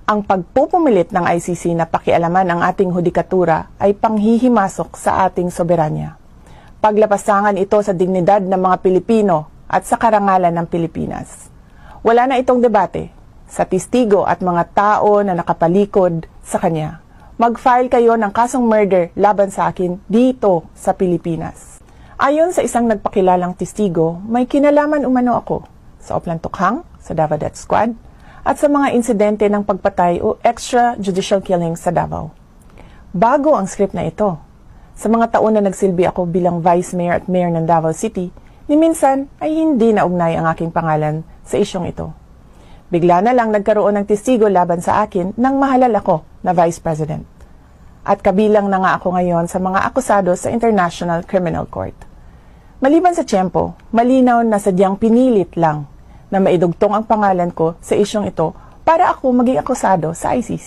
Ang pagpupumilit ng ICC na pakialaman ang ating hudikatura ay panghihimasok sa ating soberanya. Paglapasangan ito sa dignidad ng mga Pilipino at sa karangalan ng Pilipinas. Wala na itong debate sa testigo at mga tao na nakapalikod sa kanya. Mag-file kayo ng kasong murder laban sa akin dito sa Pilipinas. Ayon sa isang nagpakilalang testigo, may kinalaman umano ako sa Oplan Tukhang, sa Davao Death Squad, at sa mga insidente ng pagpatay o extrajudicial killing sa Davao. Bago ang script na ito, sa mga taon na nagsilbi ako bilang Vice Mayor at Mayor ng Davao City, ni minsan ay hindi naugnay ang aking pangalan sa isyong ito. Bigla na lang nagkaroon ng testigo laban sa akin nang mahalal ako na Vice President. At kabilang na nga ako ngayon sa mga akusado sa International Criminal Court. Maliban sa tiyempo, malinaw na sadyang pinilit lang na maidugtong ang pangalan ko sa isyong ito para ako maging akusado sa ICC.